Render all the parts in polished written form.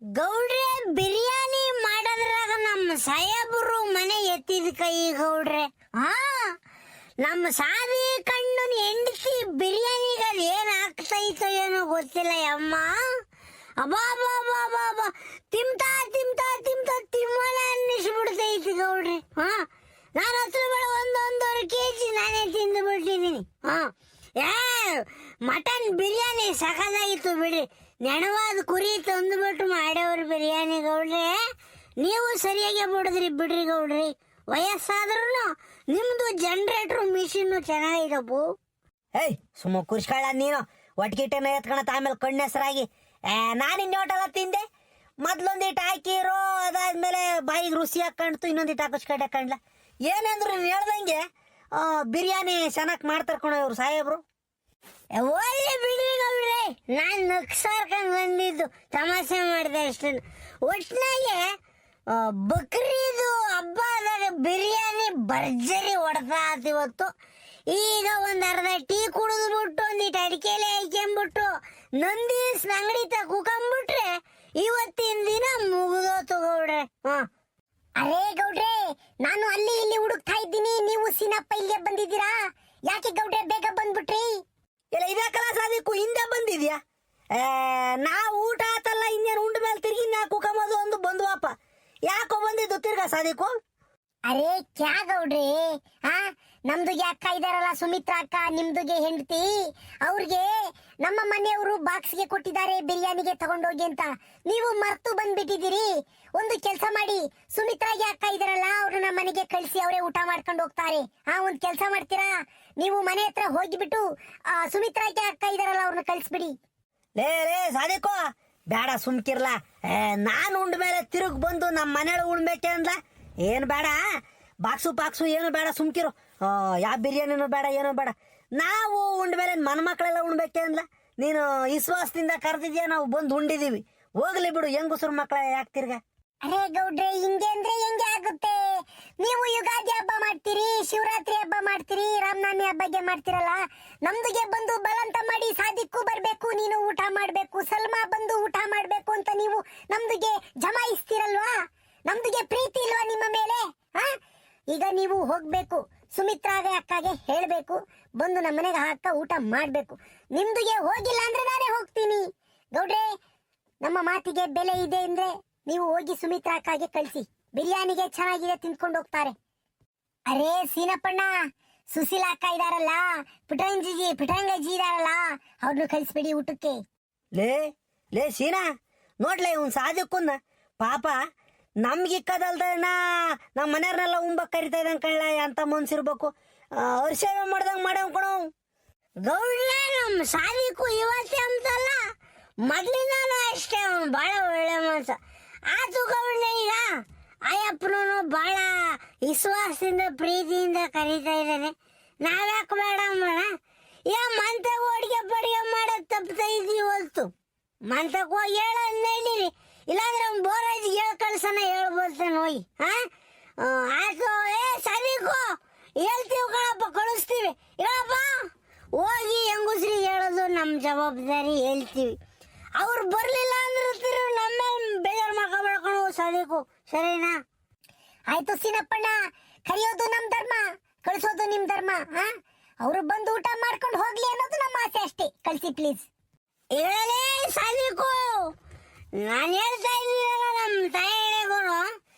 ಗೌಡ್ರೆ ಬಿರಿಯಾನಿ ಮಾಡೋದ್ರಾಗ ನಮ್ಮ ಸಾಹೇಬರು ಮನೆ ಎತ್ತಿದ ಕೈ ಗೌಡ್ರೆ. ಹಾ, ನಮ್ಮ ಸಾದಿ ಕಣ್ಣನ್ ಹೆಂಡತಿ ಬಿರಿಯಾನಿಗೆ ಅದು ಏನ್ ಆಗ್ತೈತೋ ಏನೋ ಗೊತ್ತಿಲ್ಲ ಅಮ್ಮ. ಅಬಾಬಾಬಾಬಾಬಾ, ತಿಮ್ತಾ ತಿಮ್ತಾ ತಿಮ್ತಾ ತಿಮ್ಮನ ಅನ್ನಿಸ್ಬಿಡ್ತೈತಿ ಗೌಡ್ರೆ. ಹಾ, ನಾನು ಹತ್ರ ಬೇಡ ಒಂದೊಂದೂವರೆ ಕೆಜಿ ನಾನೇ ತಿಂದು ಬಿಟ್ಟಿದ್ದೀನಿ. ಹಾ, ಏ ಮಟನ್ ಬಿರಿಯಾನಿ ಸಖತ್ತಾಗಿತ್ತು ಬಿಡ್ರಿ. ನೆನವಾದ ಕುರಿ ತಂದುಬಿಟ್ಟು ಮಾಡ್ಯವ್ರಿ ಬಿರಿಯಾನಿ ಗೌಡ್ರೆ. ನೀವು ಸರಿಯಾಗಿ ಬಿಡಿದ್ರಿ ಬಿಡ್ರಿ ಗೌಡ್ರಿ. ವಯಸ್ಸಾದ್ರೂ ನಿಮ್ದು ಜನರೇಟ್ರು ಮಿಷಿನ್ ಚೆನ್ನಾಗಿದಪ್ಪು. ಏಯ್ ಸುಮ್ಮ ಕುರ್ಸ್ಕೊಳ್ಳ ನೀನು. ಒಟ್ಟಿಗಿಟ್ಟನ ಎತ್ಕೊಳತ್ ಆಮೇಲೆ ಕಣ್ಣೆಸರಾಗಿ ನಾನು ಹೋಟೆಲ ತಿಂದೆ. ಮೊದ್ಲೊಂದಿಟ್ಟು ಹಾಕಿರೋ, ಅದಾದ್ಮೇಲೆ ಬಾಯಿಗೆ ರುಚಿ ಹಾಕೊಂಡ್ತು, ಇನ್ನೊಂದಿಟ್ಟು ಹಾಕಿಸ್ಕೊಂಡೆ ಕಂಡ್ಲ. ಏನಂದ್ರು ನೀನು ಹೇಳ್ದಂಗೆ ಬಿರಿಯಾನಿ ಚೆನ್ನಾಗಿ ಮಾಡ್ತಾರ ಕಣೋ ಇವ್ರು ಸಾಹೇಬ್ರು. ಒಳ್ಳೆ ಬಿಡ್ರಿ ಗೌಡ್ರೆ, ನಾನ್ ನಗ್ಸಾರ್ಕೊಂಡ್ ಬಂದಿದ್ದು ತಮಾಷೆ ಮಾಡಿದೆ ಅಷ್ಟೇ. ಒಟ್ನಾಗೆ ಬಕ್ರೀದು ಹಬ್ಬದಾಗ ಬಿರಿಯಾನಿ ಭರ್ಜರಿ ಹೊಡೆದಾತ ಇವತ್ತು. ಈಗ ಒಂದ್ ಅರ್ಧ ಟೀ ಕುಡಿದ್ಬಿಟ್ಟು ಒಂದಿಟ್ಟು ಅಡಿಕೆಲೆ ಹಾಕ್ಯಂಬಿಟ್ಟು ನಂದೀಸ್ ಅಂಗಡಿ ಕುಕೊಂಬಿಟ್ರೆ ಇವತ್ತಿನ ದಿನ ಮುಗಿದೋತು ಗೌಡ್ರೆ. ಅರೇ ಗೌಡ್ರೆ, ನಾನು ಅಲ್ಲಿ ಇಲ್ಲಿ ಹುಡುಕ್ತಾ ಇದ್ದೀನಿ, ನೀವು ಸೀನಪ್ಪ ಇಲ್ಲಿಗೆ ಬಂದಿದ್ದೀರಾ? ಯಾಕೆ ಗೌಡ್ರೆ ಬೇಗ ಬಂದ್ಬಿಟ್ರಿ? ಇಲ್ಲ ಇದಕ್ಕಲ್ಲ ಸಾದಿಕ್ಕು ಹಿಂದೆ ಬಂದಿದ್ಯಾ? ನಾವು ಊಟ ಆತಲ್ಲ ಇನ್ನೇನು ಉಂಡ ಮೇಲೆ ತಿರ್ಗಿ ನಾ ಕುಕಮೋದು ಒಂದು ಬಂದ್ವಪ್ಪ. ಯಾಕೋ ಬಂದಿದ್ದು ತಿರ್ಗಾ ಸಾದಿಕ್ಕು? ಅರೇ ಕ್ಯಾ ಗೌಡ್ರೆ, ನಮ್ದುಗೆ ಅಕ್ಕ ಇದಾರಲ್ಲ ಸುಮಿತ್ರಾ ಅಕ್ಕ, ನಿಮ್ದುಗೆ ಹೆಂಡತಿ, ಅವ್ರಿಗೆ ನಮ್ಮ ಮನೆಯವರು ಬಾಕ್ಸ್ಗೆ ಕೊಟ್ಟಿದ್ದಾರೆ ಬಿರಿಯಾನಿಗೆ ತಗೊಂಡೋಗಿ ಅಂತ. ನೀವು ಮರ್ತು ಬಂದ್ಬಿಟ್ಟಿದ್ದೀರಿ. ಒಂದು ಕೆಲಸ ಮಾಡಿ, ಸುಮಿತ್ರಾಗೆ ಅಕ್ಕ ಇದಾರಲ್ಲ ಅವ್ರನ್ನ ನಮ್ಮ ಮನೆಗೆ ಕಳಿಸಿ, ಅವರೇ ಊಟ ಮಾಡ್ಕೊಂಡು ಹೋಗ್ತಾರೆ. ಒಂದ್ ಕೆಲಸ ಮಾಡ್ತೀರಾ? ನೀವು ಮನೆ ಹತ್ರ ಹೋಗಿಬಿಟ್ಟು ಸುಮಿತ್ರಾಗೆ ಅಕ್ಕ ಇದಾರಲ್ಲ ಅವ್ರನ್ನ ಕಳಿಸ್ಬಿಡಿ. ಲೇ ಸಾದಿಕೋ, ಬೇಡ ಸುಮ್ಕಿರ್ಲ. ನಾನು ಉಂಡ ಮೇಲೆ ತಿರುಗ್ ಬಂದು ನಮ್ಮ ಮನೆಯೊಳಗೆ ಉಣ್ಬೇಕೆ ಅಂದ್ಲ. ಏನು ಬೇಡ, ಬಾಕ್ಸು ಏನು ಬೇಡ, ಸುಮ್ಕಿರು. ಯಾವ ಬಿರಿಯಾನಿನೂ ಬೇಡ, ಏನೂ ಬೇಡ. ನಾವು ಉಂಡ ಮೇಲೆ ಮನ ಮಕ್ಕಳೆಲ್ಲ ಉಣ್ಬೇಕೆ ಅಂದ್ಲ. ನೀನು ವಿಶ್ವಾಸದಿಂದ ಕರೆದಿದ್ಯಾ, ನಾವು ಬಂದು ಉಂಡಿದೀವಿ. ಹೋಗ್ಲಿ ಬಿಡು, ಹೆಂಗುಸ್ರು ಮಕ್ಕಳ ಯಾಕೆ ತಿರ್ಗ? ಅರೇ ಗೌಡ್ರೆ, ಹಿಂಗೆ ಅಂದ್ರೆ ಹೆಂಗೆ ಆಗುತ್ತೆ? ನೀವು ಯುಗಾದಿ ಹಬ್ಬ ಮಾಡ್ತೀರಿ, ಶಿವರಾತ್ರಿ ಹಬ್ಬ ಮಾಡ್ತೀರಿ, ರಾಮನವಮಿ ಹಬ್ಬಗೆ ಮಾಡ್ತಿರಲ್ಲ. ನಮ್ದುಗೆ ಬಂದು ಬಲಂತ ಮಾಡಿ ಸಾದಿಕ್ಕೂ ಬರ್ಬೇಕು, ನೀನು ಊಟ ಮಾಡ್ಬೇಕು, ಸಲ್ಮಾ ಬಂದು ಊಟ ಮಾಡ್ಬೇಕು ಅಂತ ನೀವು ನಮ್ದುಗೆ ಜಮಾಯಿಸ್ತೀರಲ್ವಾ? ನಮ್ದುಗೆ ಪ್ರೀತಿ ಇಲ್ವಾ ನಿಮ್ಮ ಮೇಲೆ? ಈಗ ನೀವು ಹೋಗ್ಬೇಕು, ಸುಮಿತ್ರಾಗೆ ಅಕ್ಕಗೆ ಹೇಳ್ಬೇಕು, ಬಂದು ನಮ್ಮ ಮನೆಗೆ ಅಕ್ಕ ಊಟ ಮಾಡ್ಬೇಕು. ನಿಮ್ದುಗೆ ಹೋಗಿಲ್ಲ ಅಂದ್ರೆ ನಾನೇ ಹೋಗ್ತೀನಿ. ಗೌಡ್ರೆ, ನಮ್ಮ ಮಾತಿಗೆ ಬೆಲೆ ಇದೆ ಅಂದ್ರೆ ನೀವು ಹೋಗಿ ಸುಮಿತ್ರಾ ಅಕ್ಕಗೆ ಕಳಿಸಿ, ಬಿರಿಯಾನಿಗೆ ಚೆನ್ನಾಗಿದೆ ತಿಂದ್ಕೊಂಡು ಹೋಗ್ತಾರೆ. ಅರೇ ಸೀನಪ್ಪಣ್ಣ, ಸುಶೀಲಾ ಅಕ್ಕ ಇದಾರಲ್ಲ, ಪಿಟಂಗಜ್ಜಿ ಇದಾರಲ್ಲ, ಅವ್ರನ್ನ ಕಳಿಸ್ಬಿಡಿ ಊಟಕ್ಕೆ. ಲೇ ಸೀನಾ, ನೋಡ್ಲೇ ಇವ್ನು ಸಾದಿಕ್ಕನ್ನ ಪಾಪ ನಮ್ಗಿಕ್ಕದಲ್ದನ ನಮ್ಮ ಮನೆಯವ್ರನ್ನೆಲ್ಲ ಉಂಬಕ್ ಕರಿತಾ ಇದ್ದಂಗೆ ಕಳ್ಳ ಅಂತ ಮನ್ಸಿರ್ಬೇಕು. ಅರ್ಶೇವೆ ಮಾಡ್ದಂಗೆ ಮಾಡ್ಯಾವ ಕಣೋ ಗೌಡ್ರೆ. ನಮ್ಮ ಸಾದಿಕು ಇವತ್ತೇ ಅಂತಲ್ಲ, ಮೊದ್ಲಿಂದಾನು ಅಷ್ಟೇ, ಅವನು ಬಹಳ ಒಳ್ಳೆ ಮನ್ಸ ಆತು ಗೌಡ್ರೆ. ಈಗ ಅಯ್ಯಪ್ಪನೂ ಬಹಳ ವಿಶ್ವಾಸದಿಂದ ಪ್ರೀತಿಯಿಂದ ಕರೀತಾ ಇದ್ದಾನೆ. ನಾವ್ಯಾಕೆ ಬೇಡ ಅಮ್ಮಣ? ಮಂತಕ್ಕೆ ಅಡಿಗೆ ಬಡಿಗೆ ಮಾಡೋದು ತಪ್ಪತೈತಿ ಇವತ್ತು. ಮಂತಕ್ಕೆ ಹೋಗಿ ಹೇಳೋದು ನಡೀರಿ, ಇಲ್ಲಾಂದ್ರೆ ಅವ್ನು ಬೋರಾಜ್ ಹೇಳ ಕಳ್ಸನ ಹೇಳ್ಬೋಲ್ತಾನೆ ಹೋಗಿ. ಆಯ್ತು, ಸರಿಗೂ ಹೇಳ್ತೀವಿ ಕಣಪ್ಪ, ಕಳಿಸ್ತೀವಿ. ಹೇಳಪ್ಪ, ಹೋಗಿ ಹೆಂಗುಸ್ರಿಗೆ ಹೇಳೋದು ನಮ್ಮ ಜವಾಬ್ದಾರಿ, ಹೇಳ್ತೀವಿ. ಅವ್ರು ಬರ್ಲಿಲ್ಲ ಅಂದ್ರೆ ನಮ್ಮ ಬೇಜಾರು ಮಾಡ್ಕೊಬೇಡ್ಕೊಂಡು ಸದಿಕು, ಸರಿನಾ? ಆಯ್ತು ಸೀನಪ್ಪಣ್ಣ, ಕರೆಯೋದು ನಮ್ ಧರ್ಮ, ಕಳಿಸೋದು ನಿಮ್ ಧರ್ಮ. ಅವರು ಬಂದು ಊಟ ಮಾಡ್ಕೊಂಡು ಹೋಗ್ಲಿ ಅನ್ನೋದು ನಮ್ಮ ಆಸೆ ಅಷ್ಟೇ. ಕಳಿಸಿ ಪ್ಲೀಸ್. ಹೇಳಲೇ ಸದಿಕು, ನಾನು ಹೇಳ್ತಾ ಇದ್ದೀನಲ್ಲ ನಮ್ಮ ತಾಯಿಗಳು,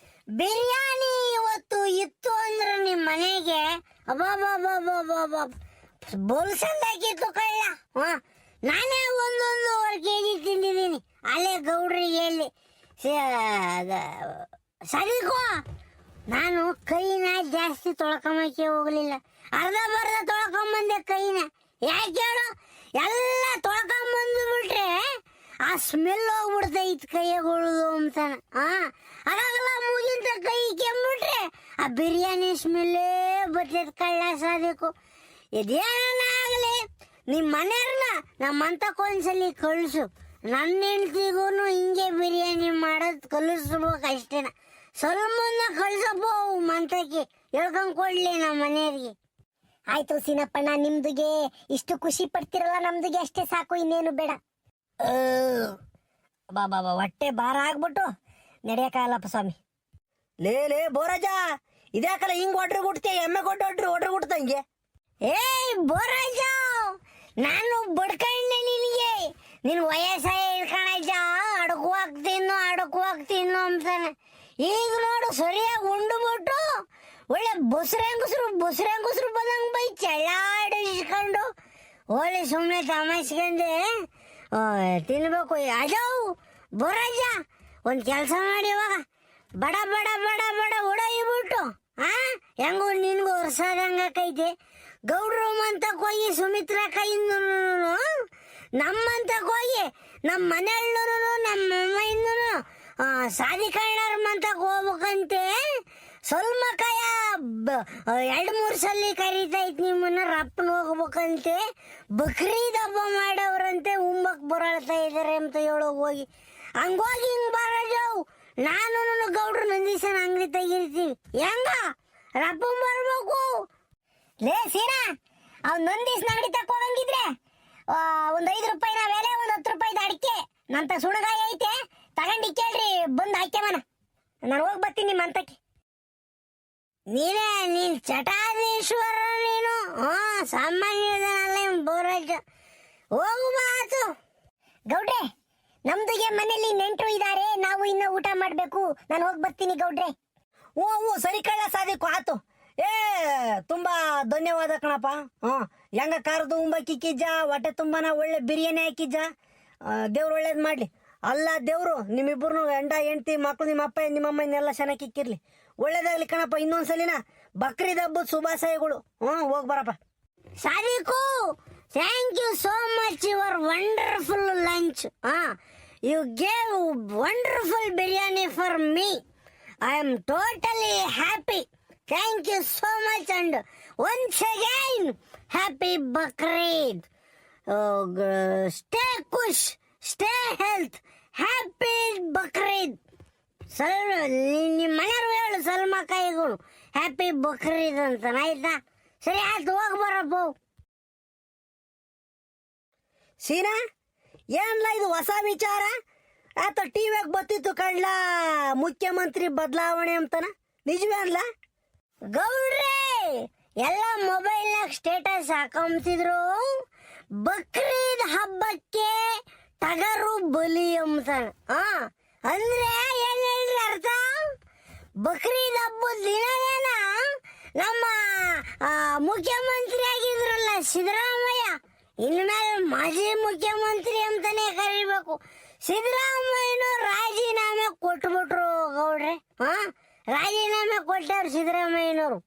ಬಿರಿಯಾನಿ ಇವತ್ತು ಇತ್ತು ಅಂದ್ರೆ ನಿಮ್ಮ ಮನೆಗೆ ಅಬ್ಬಾಬಾಬಾಬಾಬಾಬಾ ಬೋಲ್ಸಂದಾಕಿತ್ತು ಕಳ್ಳ. ನಾನೇ ಒಂದೊಂದೂವರೆ ಕೆಜಿ ತಿಂದಿದ್ದೀನಿ. ಅಲ್ಲೇ ಗೌಡ್ರಿಗೆ ಹೇಳಿ ಸರಿಕೋ, ನಾನು ಕೈನ ಜಾಸ್ತಿ ತೊಳ್ಕೊಂಬಕ್ಕೆ ಹೋಗ್ಲಿಲ್ಲ, ಅರ್ಧ ತೊಳ್ಕೊಂಬಂದೆ ಕೈನ. ಯಾಕೆ ಹೇಳು? ಎಲ್ಲ ತೊಳ್ಕೊಂಬಂದು ಬಿಟ್ರೆ ಆ ಸ್ಮೆಲ್ ಹೋಗ್ಬಿಡ್ತೈತ್ ಕೈಯಗೊಳ್ದು ಅಂತಾನ. ಅದಾಗಲ್ಲ ಮುಗಿಂತ ಕೈ ಕೆಂಬಿಟ್ರೆ ಆ ಬಿರಿಯಾನಿ ಸ್ಮೆಲ್ಲೇ ಬರ್ತೈತ್ ಕಳ್ಳ ಸಾದಿಕು. ಇದೇನಾಗಲಿ, ನಿಮ್ಮ ಮನೆಯವ್ರನ್ನ ನಮ್ಮಂತಕ್ಕೊಂದ್ಸಲಿ ಕಳಿಸು. ನನ್ನ ಹೆಂಡ್ತಿಗೂ ಹಿಂಗೆ ಬಿರಿಯಾನಿ ಮಾಡೋದು ಕಲಿಸ್ಬೇಕು ಅಷ್ಟೇನ. ಸ್ವಲ್ಪ ಕಳ್ಸಪ್ಪ ಮಂತಕ್ಕೆ ಹೇಳ್ಕೊಂಡ್ ಕೊಡ್ಲಿ ನಮ್ಮ ಮನೆಯವ್ರಿಗೆ. ಆಯ್ತು ಸೀನಪ್ಪಣ್ಣ, ನಿಮ್ದುಗೆ ಇಷ್ಟು ಖುಷಿ ಪಡ್ತಿರಲ್ಲ, ನಮ್ದುಗೆ ಅಷ್ಟೇ ಸಾಕು, ಇನ್ನೇನು ಬೇಡ. ಬಾಬಾ ಹೊಟ್ಟೆ ಭಾರ ಆಗ್ಬಿಟ್ಟು ನಡೆಯಕ್ಕಾಗಲ್ಲಪ್ಪ ಸ್ವಾಮಿ. ಲೇ ಬೋರಾಜ, ಇದ್ಯಾಕಲ್ಲ ಹಿಂಗ್ ಒಡ್ರಿ ಗುಡ್ತೆ, ಎಮ್ಮೆ ಕೊಟ್ಟು ಒಡ್ರಿ ಗುಡ್ತಂಗೆ. ಏಯ್ ಬೋರಾಜ, ನಾನು ಬಡ್ಕೊಂಡೆ ನಿನಗೆ. ನಿನ್ ವಯಸ್ಸಾಯ ಇಳ್ಕಣಜ, ಅಡಕು ತಿನ್ನು ಅಂತಾನೆ. ಈಗ ನೋಡು ಸರಿಯಾಗಿ ಉಂಡುಬಿಟ್ಟು ಒಳ್ಳೆ ಬುಸ್ರೆಂಗುಸ್ರು ಬಂದಂಗೆ ಬೈ ಚೆಳ್ಳಾಡಿಸ್ಕೊಂಡು ಹೋಳಿ ಸುಮ್ಮನೆ ತಮಾಯಿಸ್ಕೊಂಡೆ ತಿನ್ಬೇಕು. ಅಜಾವ್ ಬೋರಾಜ, ಒಂದು ಕೆಲಸ ಮಾಡಿ ಇವಾಗ ಬಡ ಹೊಡೋಯ್ಬಿಟ್ಟು ಹೆಂಗು ನಿನ್ಗೂ ವರ್ಷದಂಗೈತೆ. ಗೌಡ್ರು ಅಂತಕ್ಕೆ ಹೋಗಿ ಸುಮಿತ್ರ ಕೈಯಿಂದ ನಮ್ಮಂತಕ್ಕೆ ಹೋಗಿ ನಮ್ಮ ಮನೆಯಲ್ಲೂ ನಮ್ಮ ಅಮ್ಮೆಯಿಂದೂ ಸಾಧಿಕಣ್ಣರ ಮಂತಕ್ಕೆ ಹೋಗ್ಬೇಕಂತೆ. ಸ್ವಲ್ಪ ಕಾಯ 2-3 ಸಲ ಕರೀತೈತಿ ನಿಮ್ಮನ್ನ. ರಪ್ಪನ ಹೋಗ್ಬೇಕಂತೆ. ಬಕ್ರೀದ್ ಹಬ್ಬ ಮಾಡವ್ರಂತೆ, ಉಂಬಕ್ ಬರಳ್ತಾ ಇದಾರೆ ಅಂತ ಹೇಳೋಗಿ ಹೋಗಿ ಹಂಗೋಗಿ ಹಿಂಗ್ ಬರೋಜವು. ನಾನು ಗೌಡ್ರು ನಂದೀಸನ ಅಂಗಡಿ ತೆಗಿರ್ತೀವಿ. ಹೆಂಗ ರಪ್ಪ ಬರ್ಬೇಕು. ಲೇ ಸೀನಾ, ಅವ್ನು ನಂದೀಸ್ ಅಂಗಡಿ ತಕ್ಕೋದಂಗಿದ್ರೆ ಒಂದ್ 5 ರೂಪಾಯಿನ ಬೆಲೆ, ಒಂದ್ 10 ರೂಪಾಯಿದ ಅಡಿಕೆ ನಂತ ಸುಣಗಾಯಿ ಐತೆ, ತಗೊಂಡು ಕೇಳ್ರಿ ಬಂದು ಹಾಕ್ಯಮನ. ನಾನು ಹೋಗಿ ಬರ್ತೀನಿ ನಿಮ್ಮ ಅಂತಕ್ಕೆ. ನೀನ್ ಚಟಾಧೀಶ್ವರ ನೀನು. ಸಾಮಾನ್ಯದನಲ್ಲ ಬೋರಾಜ. ಹೋಗು ಮಾತು. ಗೌಡ್ರೆ, ನಮ್ದುಗೆ ಮನೇಲಿ ನೆಂಟರು ಇದಾರೆ, ನಾವು ಇನ್ನ ಊಟ ಮಾಡ್ಬೇಕು. ನಾನು ಹೋಗಿ ಬರ್ತೀನಿ ಗೌಡ್ರೆ. ಓ ಸರಿ ಕಳ್ಳ ಸಾಧಿಕು ಆತು. ತುಂಬಾ ಧನ್ಯವಾದ ಕಣಪ್ಪ. ಹೆಂಗ ಕಾರದು ಉಂಬಕ್ಕಿಜ್ಜ, ಹೊಟ್ಟೆ ತುಂಬಾನ ಒಳ್ಳೆ ಬಿರಿಯಾನಿ ಹಾಕಿಜ್ಜ. ದೇವ್ರು ಒಳ್ಳೇದ್ ಮಾಡ್ಲಿ. ಅಲ್ಲ ದೇವ್ರು ನಿಮ್ಮಿಬ್ಬರು ಗಂಡ ಹೆಂಡತಿ ಮಕ್ಳು, ನಿಮ್ಮ ಅಪ್ಪ ನಿಮ್ಮಮ್ಮ ಇನ್ನೆಲ್ಲ ಚೆನ್ನಾಗಿ ಇಕ್ಕಿರ್ಲಿ. ಒಳ್ಳೇದಾಗ್ಲಿ ಕಣಪ್ಪ. ಇನ್ನೊಂದ್ಸಲಿನ ಬಕ್ರೀದ್ ಹಬ್ಬದ ಶುಭಾಶಯಗಳು. ಹೋಗ್ ಬರಪ್ಪ. Sadiq, thank you so much your wonderful lunch. You gave wonderful biryani for me. I am totally happy. Thank you so much, and once again, happy Bakrid. Stay kush, stay health, happy Bakrid. ನಿಮ್ಮ ಮನೆಯವ್ರು ಹೇಳು ಸಲ್ಮಾ ಕೈಗಳು happy Bakrid ಅಂತ, ಆಯ್ತಾ? ಸರಿ ಆಯ್ತು, ಹೋಗಿ ಬರಪ್ಪ. ಸೀನಾ, ಏನ್ಲ ಇದು ಹೊಸ ವಿಚಾರ? ಆತ ಟಿವಿಯಾಗ ಬತ್ತಿತ್ತು ಕಡ್ಲ, ಮುಖ್ಯಮಂತ್ರಿ ಬದಲಾವಣೆ ಅಂತನ. ನಿಜವೇ ಅನ್ಲ? ಗೌಡ್ರೆ, ಎಲ್ಲ ಮೊಬೈಲ್ನಾಗ ಸ್ಟೇಟಸ್ ಹಾಕೊಂತಿದ್ರು. ಬಕ್ರೀದ್ ಹಬ್ಬಕ್ಕೆ ಟಗರು ಬಲಿ ಅಂತಾನ. ಅಂದ್ರೆ ಏನ್ ಹೇಳ್ರಿ ಅರ್ಥ? ಬಕ್ರೀದ್ ಹಬ್ಬದ ದಿನವೇನ ನಮ್ಮ ಮುಖ್ಯಮಂತ್ರಿ ಆಗಿದ್ರಲ್ಲ ಸಿದ್ದರಾಮಯ್ಯ, ಇನ್ಮೇಲೆ ಮಾಜಿ ಮುಖ್ಯಮಂತ್ರಿ ಅಂತಾನೆ ಕರಿಬೇಕು. ಸಿದ್ದರಾಮಯ್ಯನು ರಾಜೀನಾಮೆ ಕೊಟ್ಬಿಟ್ರು ಗೌಡ್ರೆ. ರಾಜೀನಾಮೆ ಕೊಟ್ಟವ್ರು ಸಿದ್ದರಾಮಯ್ಯನವರು.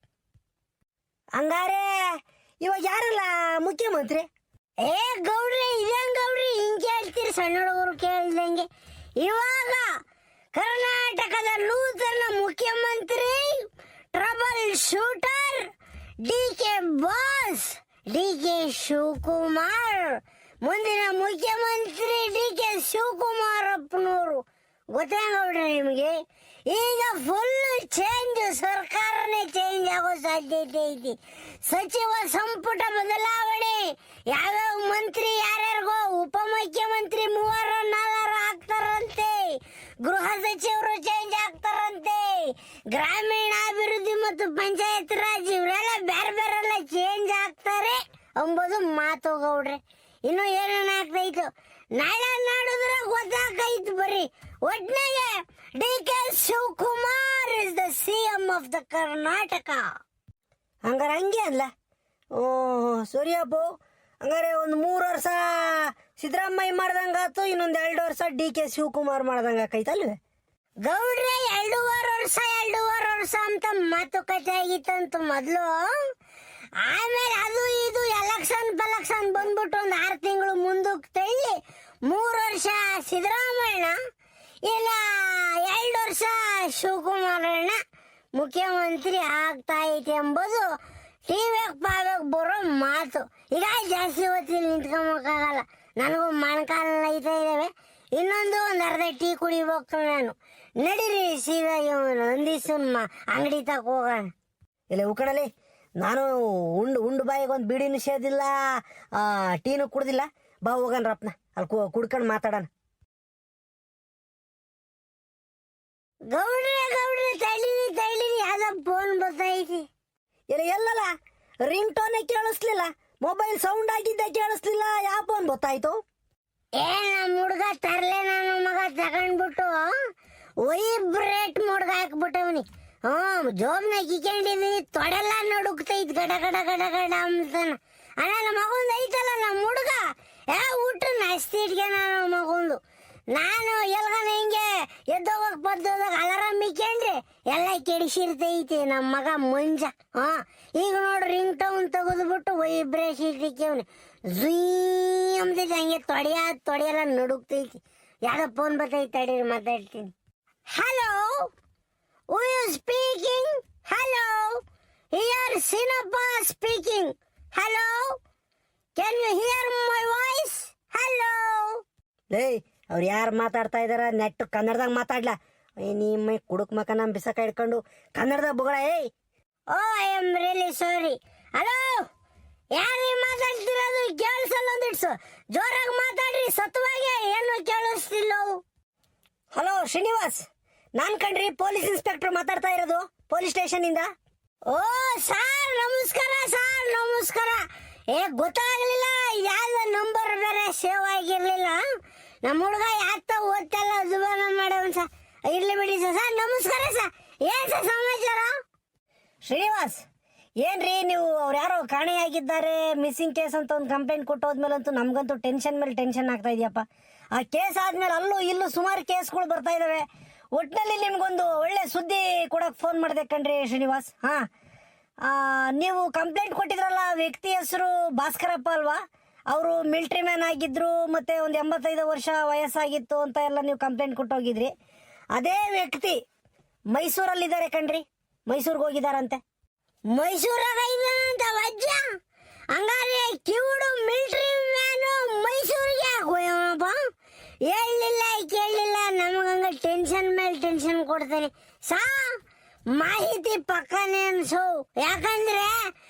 ಹಂಗಾರೆ ಇವಾಗ ಯಾರಲ್ಲ ಮುಖ್ಯಮಂತ್ರಿ? ಗೌಡ್ರೆ, ಇದೇನ್ ಗೌಡ್ರಿ ಹಿಂಗ್ ಕೇಳ್ತೀರಿ? ಸಣ್ಣ ಹುಡುಗರು ಕೇಳ್ದಂಗೆ. ಇವಾಗ ಕರ್ನಾಟಕದ ನೂತನ ಮುಖ್ಯಮಂತ್ರಿ ಟ್ರಬಲ್ ಶೂಟರ್ ಡಿ.ಕೆ. ಶಿವಕುಮಾರ್. ಮುಂದಿನ ಮುಖ್ಯಮಂತ್ರಿ ಡಿ.ಕೆ. ಶಿವಕುಮಾರಪ್ಪನವರು. ಗೊತ್ತೇ ಗೌಡ್ರೆ ನಿಮಗೆ? ಈಗ ಫುಲ್ ಚೇಂಜ್, ಸರ್ಕಾರನೇ ಚೇಂಜ್ ಆಗೋ ಸಾಧ್ಯತೆ ಐತಿ. ಸಚಿವ ಸಂಪುಟ ಬದಲಾವಣೆ. ಯಾವ್ಯಾವ ಮಂತ್ರಿ ಯಾರ್ಯಾರಿಗೋ ಉಪಮುಖ್ಯಮಂತ್ರಿ 3-4 ಆಗ್ತಾರಂತೆ. ಗೃಹ ಸಚಿವರು ಚೇಂಜ್ ಆಗ್ತಾರಂತೆ. ಗ್ರಾಮೀಣಾಭಿವೃದ್ಧಿ ಮತ್ತು ಪಂಚಾಯತ್ ರಾಜ್ ಇವರೆಲ್ಲ ಬೇರೆ ಚೇಂಜ್ ಆಗ್ತಾರೆ ಎಂಬುದು ಮಾತು ಗೌಡ್ರೆ. ಇನ್ನು ಏನೇನು ಆಗ್ತೈತು ನಾಳೆ ನಾಡಿದ್ರೆ ಗೊತ್ತಾಗೈತು. ಬರೀ ಒಟ್ನಾಗೆ DK. Shivakumar is the CM of the Karnataka. ಹಂಗಾರೆ ಹಂಗೆ ಅಲ್ಲ? ಸರಿಯಪ್ಪ. ಹಂಗಾರೆ ಒಂದು 3 ವರ್ಷ ಸಿದ್ದರಾಮಯ್ಯ ಮಾಡ್ದಂಗಾತು, ಇನ್ನೊಂದು 2 ವರ್ಷ ಡಿ.ಕೆ. ಶಿವಕುಮಾರ್ ಮಾಡ್ದಂಗ ಆಕೈತಲ್ವೇ ಗೌಡ್ರೆ? 2.5 ವರ್ಷ ಅಂತ ಮಾತುಕತೆ ಆಗಿತ್ತಂತ ಮೊದಲು. ಆಮೇಲೆ ಅದು ಇದು ಎಲೆಕ್ಷನ್ ಬಂದ್ಬಿಟ್ಟು ಒಂದು 6 ತಿಂಗಳು ಮುಂದಕ್ಕೆ ತಳ್ಳಿ 3 ವರ್ಷ ಸಿದ್ದರಾಮಯ್ಯ, ಇಲ್ಲ 2 ವರ್ಷ ಶಿವಕುಮಾರಣ್ಣ ಮುಖ್ಯಮಂತ್ರಿ ಆಗ್ತಾ ಐತೆ ಎಂಬುದು ಟಿವಿಯಾಗ ಬರೋ ಮಾತು. ಈಗ ಜಾಸ್ತಿ ಹೊತ್ತಿಲ್ಲಿ ನಿಂತ್ಕೊಂಬಕ್ಕಾಗಲ್ಲ, ನನಗೂ ಮೊಣಕಾಲ ಐತಾ ಇದ್ದಾವೆ. ಇನ್ನೊಂದು ಅರ್ಧ ಟೀ ಕುಡಿಬೇಕು ನಾನು. ನಡೀರಿ ಸೀದಾ ಒಂದಿವ್ಸ ಅಂಗಡಿ ತಕ ಹೋಗೋಣ. ಇಲ್ಲ ಉಕ್ಕಣಲಿ, ನಾನು ಉಂಡು ಬಾಯಿಗೆ ಒಂದು ಬೀಡಿನೂ ಸೇದಿಲ್ಲ, ಟೀನು ಕುಡ್ದಿಲ್ಲ. ಬಾ ಹೋಗಣ್ರಪ್ಪನ, ಅಲ್ಲಿ ಕುಡ್ಕೊಂಡು ಮಾತಾಡೋಣ. ಗೌಡ್ರೆ ತಡೀರಿ ಯಾವ್ದೋ ಫೋನ್ ಬರ್ತೈತಿ. ಎಲ್ಲಲ್ಲ ರಿಂಗ್ ಟೋನೇ ಕೇಳಿಸ್ಲಿಲ್ಲ, ಮೊಬೈಲ್ ಸೌಂಡ್ ಆಗಿದ್ದೆ ಕೇಳಿಸ್ಲಿಲ್ಲ, ಯಾವ ಫೋನ್ ಗೊತ್ತಾಯ್ತು? ನಮ್ಮ ಹುಡ್ಗ ತರ್ಲೆ ನನ್ನ ಮಗ ತಗೊಂಡ್ಬಿಟ್ಟು ವೈಬ್ರೇಟ್ ಮೋಡ್ಗ ಹಾಕ್ಬಿಟ್ಟವನಿ. ಜೋಬ್ನಾಗ ಇಕ್ಕೊಂಡಿದೀನಿ, ತೊಡೆಲ್ಲ ನಡುಕ್ತೈತ್ ಗಡ ಗಡ ಗಡ ಗಡ ಅಂತಾನ. ಅಣ್ಣ ನಮ್ಮ ಮಗೊಂದು ಐತಲ್ಲ ನಮ್ಮ ಹುಡ್ಗ ಊಟ ನಸ್ತಿ ಇಟ್ಗೆ ನಮ್ಮ ಮಗೊಂದು. ನಾನು ಎಲ್ಗನ ಹಿಂಗೆ ಎದ್ದೋಗಕ್ ಬದ್ದೋದಾಗ ಅಲಾರಾಮ್ ಇಕ್ಕೊಂಡ್ರೆ ಎಲ್ಲ ಕೆಡಿಸಿರ್ತೈತಿ ನಮ್ಮ ಮಗ ಮುಂಜ. ಈಗ ನೋಡ್ರಿ ರಿಂಗ್ ಟೌನ್ ತೆಗೆದ್ಬಿಟ್ಟು ವೈಬ್ರೇಷನ್ ಇಟ್ಟಿಕ್ಕವ್ನಿ. ಝೀ ಅಂಬತೈತಿ, ಹಂಗೆ ತೊಡೆಯೆಲ್ಲ ನಡುಕ್ತೈತಿ. ಯಾವ್ದೋ ಫೋನ್ ಬರ್ತೈತಿ, ತಡೀರಿ ಮಾತಾಡ್ತೀನಿ. Hello, who you speaking? Hello, here Sinappa speaking. Hello, can you hear my voice? Hello. ಏಯ್ ಅವ್ರು ಯಾರು ಮಾತಾಡ್ತಾ ಇದಾರ? ನೆಟ್ ಕನ್ನಡದಾಗ ಮಾತಾಡ್ಲಾ? ನಿಮ್ಮ ಕುಡುಕ್ ಮಕ ನಮ್ ಬಿಸಕ ಹಿಡ್ಕೊಂಡು ಕನ್ನಡದಾಗ ಬುಗಳ. ಏಯ್ I am really sorry. Hello, ಯಾರು ಮಾತಾಡ್ತಿರೋದು? ಕೇಳಿಸಲ್ಲ, ಒಂದಿಡ್ಸು ಜೋರಾಗಿ ಮಾತಾಡ್ರಿ, ಸತ್ವಾಗೆ ಏನು ಕೇಳಿಸ್ತಿಲ್ಲ. ಹಲೋ ಶ್ರೀನಿವಾಸ್, ನಾನ್ ಕಣ್ರಿ ಪೊಲೀಸ್ ಇನ್ಸ್ಪೆಕ್ಟರ್ ಮಾತಾಡ್ತಾ ಇರೋದು, ಪೊಲೀಸ್ ಸ್ಟೇಷನ್ ಇಂದ. ಓ ಸಾರ್ ನಮಸ್ಕಾರ, ಸಾರ್ ನಮಸ್ಕಾರ. ಗೊತ್ತಾಗ್ಲಿಲ್ಲ, ಯಾವ್ದು ನಂಬರ್ ಬೇರೆ ಸೇವ್ ಆಗಿರ್ಲಿಲ್ಲ. ನಮ್ಮ ಹುಡುಗ ಯಾತ ಓದ್ತಲ್ಲ ಜುಬಾನ ಮಾಡವನ್ ಸರ್. ಇರ್ಲಿ ಬಿಡಿ ಸರ್, ನಮಸ್ಕಾರ ಸರ್. ಏನ್ ಸರ್ ಸಮಾಚಾರ? ಶ್ರೀನಿವಾಸ್ ಏನ್ರಿ ನೀವು, ಅವ್ರು ಯಾರೋ ಕಾಣೆಯಾಗಿದ್ದಾರೆ ಮಿಸ್ಸಿಂಗ್ ಕೇಸ್ ಅಂತ ಒಂದು ಕಂಪ್ಲೇಂಟ್ ಕೊಟ್ಟು ಹೋದ್ಮೇಲಂತೂ ನಮ್ಗಂತೂ ಟೆನ್ಷನ್ ಮೇಲೆ ಟೆನ್ಷನ್ ಆಗ್ತಾ ಇದೆಯಪ್ಪ. ಆ ಕೇಸ್ ಆದ್ಮೇಲೆ ಅಲ್ಲೂ ಇಲ್ಲೂ ಸುಮಾರು ಕೇಸ್ಗಳು ಬರ್ತಾ ಇದಾವೆ. ಒಟ್ಟಿನಲ್ಲಿ ನಿಮ್ಗೊಂದು ಒಳ್ಳೆ ಸುದ್ದಿ ಕೊಡಕ್ ಫೋನ್ ಮಾಡಿದೆ ಕಣ್ರಿ ಶ್ರೀನಿವಾಸ್. ನೀವು ಕಂಪ್ಲೇಂಟ್ ಕೊಟ್ಟಿದ್ರಲ್ಲ, ವ್ಯಕ್ತಿ ಹೆಸರು ಭಾಸ್ಕರಪ್ಪ ಅಲ್ವಾ? ಅವರು ಮಿಲಿಟರಿ ಮ್ಯಾನ್ ಆಗಿದ್ರು, ಮತ್ತೆ ಒಂದು 85 ವರ್ಷ ವಯಸ್ಸಾಗಿತ್ತು ಅಂತ ಎಲ್ಲ ನೀವು ಕಂಪ್ಲೇಂಟ್ ಕೊಟ್ಟು ಹೋಗಿದ್ರಿ. ಅದೇ ವ್ಯಕ್ತಿ ಮೈಸೂರಲ್ಲಿದ್ದಾರೆ ಕಣ್ರಿ, ಮೈಸೂರಿಗೆ ಹೋಗಿದಾರಂತೆ. ಮೈಸೂರಾಗ ಇದ್ದಾನಂತ ವಜ್ಜ? ಹಂಗಾರೆ ಕಿವುಡು ಮಿಲಿಟರಿ ಮ್ಯಾನು ಮೈಸೂರಿಗೆ ಹೋಯವನಪ್ಪ. ಹೇಳಲಿಲ್ಲ ಕೇಳಲಿಲ್ಲ, ನಮಗಂಗ ಟೆನ್ಷನ್ ಮೇಲೆ ಟೆನ್ಷನ್ ಕೊಡ್ತಾನೆ. ಮಾಹಿತಿ ಪಕ್ಕನೇ ಅನ್ಸು. ಯಾಕಂದ್ರೆ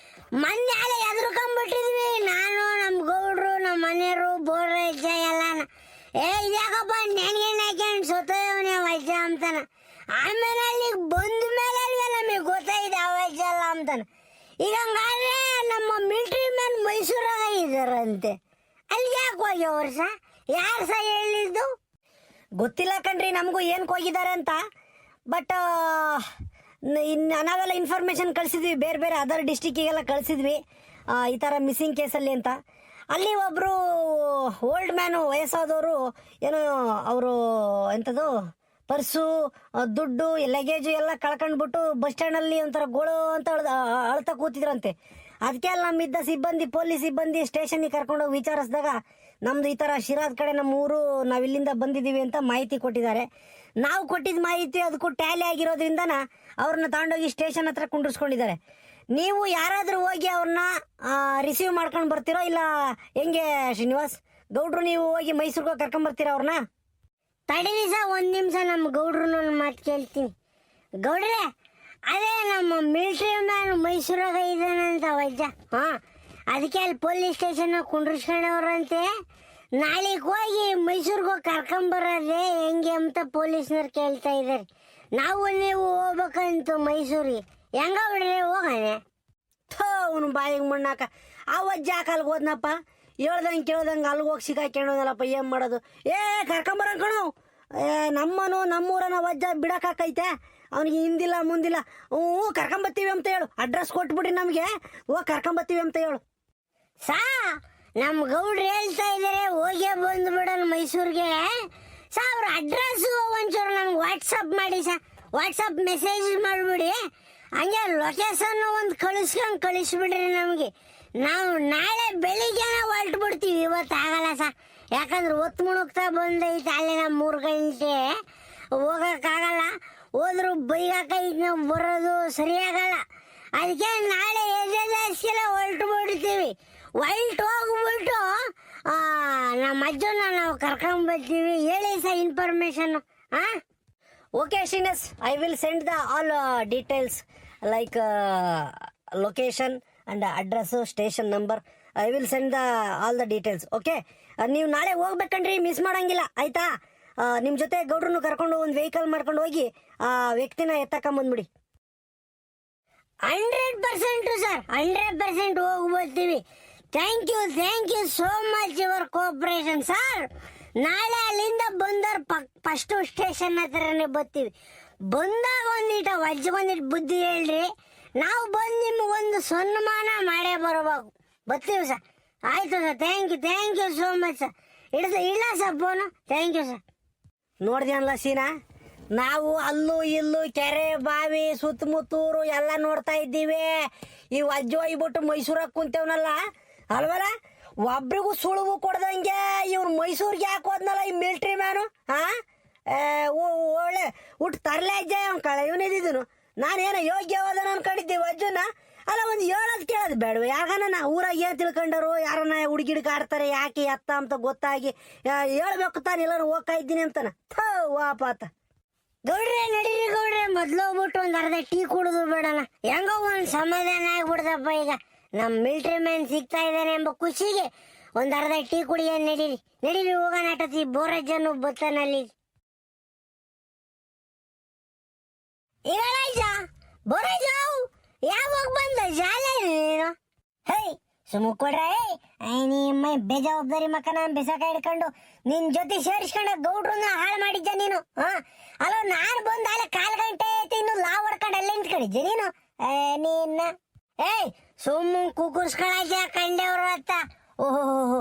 ಮೊನ್ನೆ ಎದ್ರುಕೊಂಡ್ಬಿಟ್ಟಿದ್ವಿ ನಾನು, ನಮ್ಮ ಗೌಡ್ರು, ನಮ್ಮ ಮನೆಯವರು, ಬೋರಜ್ಜ ಎಲ್ಲಾನ. ಇದ್ಯಾಕಪ್ಪ ನೆನ್ಗೆಣ್ಣೆ ಹಾಕ್ಯಂಡು ಸೊತ್ತವನೇ ವಜ್ಜ ಅಂತಾನ. ಆಮೇಲೆ ಅಲ್ಲಿಗೆ ಬಂದ ಮೇಲೆ ನಮಗೆ ಗೊತ್ತಾಗಿದೆ ಆ ವಜ್ಜ ಅಲ್ಲ ಅಂತಾನ. ಈಗ ಹಂಗಾದ್ರೆ ನಮ್ಮ ಮಿಲಿಟರಿ ಮ್ಯಾನ್ ಮೈಸೂರಾಗ ಇದಾರಂತೆ. ಅಲ್ಲಿ ಯಾಕೆ ಹೋಗ್ಯವ್ರು ಸರ್? ಯಾರು ಸಹ ಹೇಳಿದ್ದು? ಗೊತ್ತಿಲ್ಲ ಕಣ್ರಿ ನಮಗೂ ಏನಕ್ಕೆ ಹೋಗಿದ್ದಾರೆ ಅಂತ. ಬಟ್ ನಾವೆಲ್ಲ ಇನ್ಫಾರ್ಮೇಶನ್ ಕಳಿಸಿದ್ವಿ, ಬೇರೆ ಬೇರೆ ಅದರ್ ಡಿಸ್ಟಿಕ್ಕಿಗೆಲ್ಲ ಕಳಿಸಿದ್ವಿ ಈ ಥರ ಮಿಸ್ಸಿಂಗ್ ಕೇಸಲ್ಲಿ ಅಂತ. ಅಲ್ಲಿ ಒಬ್ಬರು ಓಲ್ಡ್ ಮ್ಯಾನು, ವಯಸ್ಸಾದವರು, ಏನೋ ಅವರು ಎಂಥದ್ದು ಪರ್ಸು, ದುಡ್ಡು, ಲಗೇಜು ಎಲ್ಲ ಕಳ್ಕೊಂಡ್ಬಿಟ್ಟು ಬಸ್ ಸ್ಟ್ಯಾಂಡಲ್ಲಿ ಒಂಥರ ಗೋಳು ಅಂತ ಅಳ್ತಾ ಕೂತಿದ್ರಂತೆ. ಅದಕ್ಕೆ ಅಲ್ಲಿ ನಮ್ಮಿದ್ದ ಸಿಬ್ಬಂದಿ, ಪೊಲೀಸ್ ಸಿಬ್ಬಂದಿ ಸ್ಟೇಷನ್ಗೆ ಕರ್ಕೊಂಡೋಗಿ ವಿಚಾರಿಸಿದಾಗ ನಮ್ದು ಈ ಥರ ಶಿರಾದ್ ಕಡೆ ನಮ್ಮ ಊರು, ನಾವಿಲ್ಲಿಂದ ಬಂದಿದ್ದೀವಿ ಅಂತ ಮಾಹಿತಿ ಕೊಟ್ಟಿದ್ದಾರೆ. ನಾವು ಕೊಟ್ಟಿದ್ದ ಮಾಹಿತಿ ಅದಕ್ಕೂ ಟ್ಯಾಲಿ ಆಗಿರೋದ್ರಿಂದನ ಅವ್ರನ್ನ ತಗೊಂಡೋಗಿ ಸ್ಟೇಷನ್ ಹತ್ರ ಕುಂಡ್ರಿಸ್ಕೊಂಡಿದ್ದಾರೆ. ನೀವು ಯಾರಾದರೂ ಹೋಗಿ ಅವ್ರನ್ನ ರಿಸೀವ್ ಮಾಡ್ಕೊಂಡು ಬರ್ತೀರೋ ಇಲ್ಲ ಹೆಂಗೆ ಶ್ರೀನಿವಾಸ್? ಗೌಡ್ರು ನೀವು ಹೋಗಿ ಮೈಸೂರಿಗೆ ಹೋಗಿ ಕರ್ಕೊಂಬರ್ತೀರಾ ಅವ್ರನ್ನ? ತಡೀರಿ ಸರ್, ಒಂದು ನಿಮಿಷ ನಮ್ಮ ಗೌಡ್ರು ನನ್ನ ಮಾತು ಕೇಳ್ತೀನಿ. ಗೌಡ್ರೆ, ಅದೇ ನಮ್ಮ ಮಿಲಿಟರಿ ಮ್ಯಾನ್ ಮೈಸೂರಾಗ ಇದ್ದಾನಂತ ವಜ್ಜ. ಅದಕ್ಕೆ ಅಲ್ಲಿ ಪೊಲೀಸ್ ಸ್ಟೇಷನ್ ಕುಂಡ್ರಿಸ್ಕೊಂಡವ್ರಂತೆ. ನಾಳೆಗೆ ಹೋಗಿ ಮೈಸೂರಿಗೆ ಹೋಗಿ ಕರ್ಕೊಂಬರೋದೇ ಹೆಂಗೆ ಅಂತ ಪೊಲೀಸ್ನವ್ರು ಕೇಳ್ತಾ ಇದ್ದಾರೆ. ನಾವು ನೀವು ಹೋಗ್ಬೇಕಂತ ಮೈಸೂರಿಗೆ. ಹೆಂಗ ಬಿಡ್ರೆ ಹೋಗೋಣ? ಅವನು ಬಾಯಿಗೆ ಮಣ್ಣಾಕ ಆ ವಜ್ಜ ಅಲ್ಲಿಗೆ ಹೋದ್ನಪ್ಪ. ಹೇಳ್ದಂಗೆ ಕೇಳ್ದಂಗೆ ಅಲ್ಲಿಗೆ ಹೋಗಿ ಸಿಕ್ಕಾಕೊಂಡಲ್ಲಪ್ಪ. ಏನು ಮಾಡೋದು? ಕರ್ಕೊಂಬರಂಗ ಕಣು. ನಮ್ಮನು ನಮ್ಮೂರನ ವಜ್ಜ ಬಿಡಕ್ಕಾಕೈತೆ ಅವ್ನಿಗೆ? ಹಿಂದಿಲ್ಲ ಮುಂದಿಲ್ಲ. ಕರ್ಕೊಂಬತ್ತೀವಿ ಅಂತ ಹೇಳು, ಅಡ್ರೆಸ್ ಕೊಟ್ಬಿಡ್ರಿ ನಮಗೆ, ಹೋಗಿ ಕರ್ಕೊಂಬತ್ತೀವಿ ಅಂತ ಹೇಳು. ನಮ್ಮ ಗೌಡ್ರು ಹೇಳ್ತಾ ಇದ್ದಾರೆ ಹೋಗೇ ಬಂದ್ಬಿಡೋಣ ಮೈಸೂರಿಗೆ. ಅವ್ರ ಅಡ್ರೆಸ್ ಒಂಚೂರು ನಮ್ಗೆ ವಾಟ್ಸಪ್ ಮಾಡಿ ವಾಟ್ಸಪ್ ಮೆಸೇಜ್ ಮಾಡಿಬಿಡಿ. ಹಂಗೆ ಲೊಕೇಶನ್ ಒಂದು ಕಳಿಸ್ಬಿಡ್ರಿ ನಮಗೆ. ನಾವು ನಾಳೆ ಬೆಳಿಗ್ಗೆನ ಹೊರಟು ಬಿಡ್ತೀವಿ, ಇವತ್ತು ಆಗಲ್ಲ ಯಾಕಂದ್ರೆ ಹೊತ್ತು ಮುಣುಕ್ತಾ ಬಂದೈತೆ ಅಲ್ಲಿ ನಮ್ಮ 3 ಗಂಟೆ ಹೋಗೋಕ್ಕಾಗಲ್ಲ. ಹೋದ್ರು ಬೈಗಾಕೈತೆ, ನಾವು ಬರೋದು ಸರಿಯಾಗಲ್ಲ. ಅದಕ್ಕೆ ನಾಳೆ ಎಜೆಲ್ಲ ಹೊರಟು ಬಿಡ್ತೀವಿ. ಹೋಗ್ಬಿಟ್ಟು ನಮ್ಮ ಅಜ್ಜನ ನಾವು ಕರ್ಕೊಂಡ್ಬರ್ತೀವಿ. ಹೇಳಿ information. Okay Srinivas, I will send the all details like location and address, station number. I will send the all the details. Okay, ನೀವು ನಾಳೆ ಹೋಗ್ಬೇಕಂಡ್ರಿ, ಮಿಸ್ ಮಾಡಂಗಿಲ್ಲ ಆಯ್ತಾ? ನಿಮ್ಮ ಜೊತೆ ಗೌಡ್ರನ್ನು ಕರ್ಕೊಂಡು ಒಂದು ವೆಹಿಕಲ್ ಮಾಡ್ಕೊಂಡು ಹೋಗಿ ಆ ವ್ಯಕ್ತಿನ ಎತ್ತಕೊಂಬಂದ್ಬಿಡಿ. 100% ಸರ್, 100% ಹೋಗಿ ಬರ್ತೀವಿ. Thank you so much your cooperation sir. ನಾಳೆ ಅಲ್ಲಿಂದ ಬಂದವ್ರು ಫಸ್ಟ್ ಸ್ಟೇಷನ್ ಹತ್ರನೇ ಬರ್ತೀವಿ. ಬಂದಾಗ ಒಂದಿಟ್ಟು ಬುದ್ಧಿ ಹೇಳ್ರಿ. ನಾವು ಬಂದು ನಿಮ್ಗೊಂದು ಸನ್ಮಾನ ಮಾಡೇ ಬರಬೇಕು. ಬರ್ತೀವಿ ಸರ್. ಆಯ್ತು sir, thank you so much sir. ಇಲ್ಲ sir phone. Thank you sir. ನೋಡ್ದೇನಲ್ಲ ಸೀನಾ, ನಾವು ಅಲ್ಲೂ ಇಲ್ಲೂ ಕೆರೆ ಬಾವಿ ಸುತ್ತಮುತ್ತೂರು ಎಲ್ಲ ನೋಡ್ತಾ ಇದ್ದೀವಿ. ಈ ಅಜ್ಜು ಹೋಗ್ಬಿಟ್ಟು ಮೈಸೂರಾಗ ಕುಂತೇವನಲ್ಲ ಅಲ್ವಲ್ಲ, ಒಬ್ರಿಗೂ ಸುಳುವು ಕೊಡ್ದಂಗೆ ಇವ್ರು ಮೈಸೂರಿಗೆ ಯಾಕೆ ಹೋದ್ನಲ್ಲ ಈ ಮಿಲ್ಟ್ರಿ ಮ್ಯಾನು. ಒಳ್ಳೆ ಉಟ್ಟು ತರಲೆ ಅಜ್ಜ ಅವ್ನು ಕಳೆ ಇವನಿದ್ದು. ನಾನೇನೋ ಯೋಗ್ಯವಾದನ ಅನ್ಕೊಂಡಿದ್ದೀವಿ ಅಜ್ಜನ. ಅಲ್ಲ, ಒಂದು ಹೇಳೋದು ಕೇಳೋದು ಬೇಡವೆ? ಯಾಕನ ಊರಾಗ ಏನು ತಿಳ್ಕೊಂಡರು, ಯಾರನ್ನ ಹುಡುಗಿಡ್ಕ ಆಡ್ತಾರೆ ಯಾಕೆ ಎತ್ತ ಅಂತ ಗೊತ್ತಾಗಿ ಹೇಳ್ಬೇಕು ತಾನೆ, ಎಲ್ಲರೂ ಹೋಗ್ತಾ ಇದ್ದೀನಿ ಅಂತಾನ ವಾಪಾತ. ಗೌಡ್ರೆ ನಡೀರಿ ಗೌಡ್ರೆ, ಮೊದ್ಲು ಹೋಗ್ಬಿಟ್ಟು ಒಂದು ಅರ್ಧ ಟೀ ಕುಡಿದು ಬಿಡೋಣ. ಹೆಂಗೋ ಒಂದು ಸಮಾಧಾನ ಆಗ್ಬಿಡ್ದಪ್ಪ. ಈಗ ನಮ್ಮ ಮಿಲ್ಟ್ರಿ ಮ್ಯಾನ್ ಸಿಗ್ತಾ ಇದ್ದಾನೆ ಎಂಬ ಖುಷಿಗೆ ಒಂದು ಅರ್ಧ ಟೀ ಕುಡಿಯ. ನಡೀರಿ ಹೋಗೋಣ. ಆಟತಿ ಬೋರಜ್ಜನು ಬತ್ತಾನಲ್ಲಿ. ಇರಲ್ಲ ಬೋರಜ್ಜ, ಯಾವಾಗ ಬಂದ ಶಾಲೆ ನೀನು? ಹೇ ಸುಮ್ಮ ಕೊಡ್ರೆ, ನಿಮ್ಮ ಬೇಜವಾಬ್ದಾರಿ ಮಕ್ಕನ ಬಿಸಾಕ ಹಿಡ್ಕೊಂಡು ನಿನ್ ಜೊತೆ ಸೇರಿಸ್ಕೊಂಡ ಗೌಡ್ರನ್ನ ಹಾಳು ಮಾಡಿದ್ದ ನೀನು. ಅಲ್ಲ, ನಾನು ಬಂದ ಅಲ್ಲ 4 ಗಂಟೆ ಆಯ್ತು, ಇನ್ನು ಲಾ ಹೊಡ್ಕೊಂಡು ಅಲ್ಲೇ ನಿಂತ್ಕೊಂಡಿದ್ದೆ ನೀನು. ನಿನ್ನ ಸುಮ್ಮ ಕುಕ್ಕರ್ಸ್ಕೊಳಕ್ಕೆ ಕಂಡೆವ್ರ ಅಂತ. ಓಹೋ,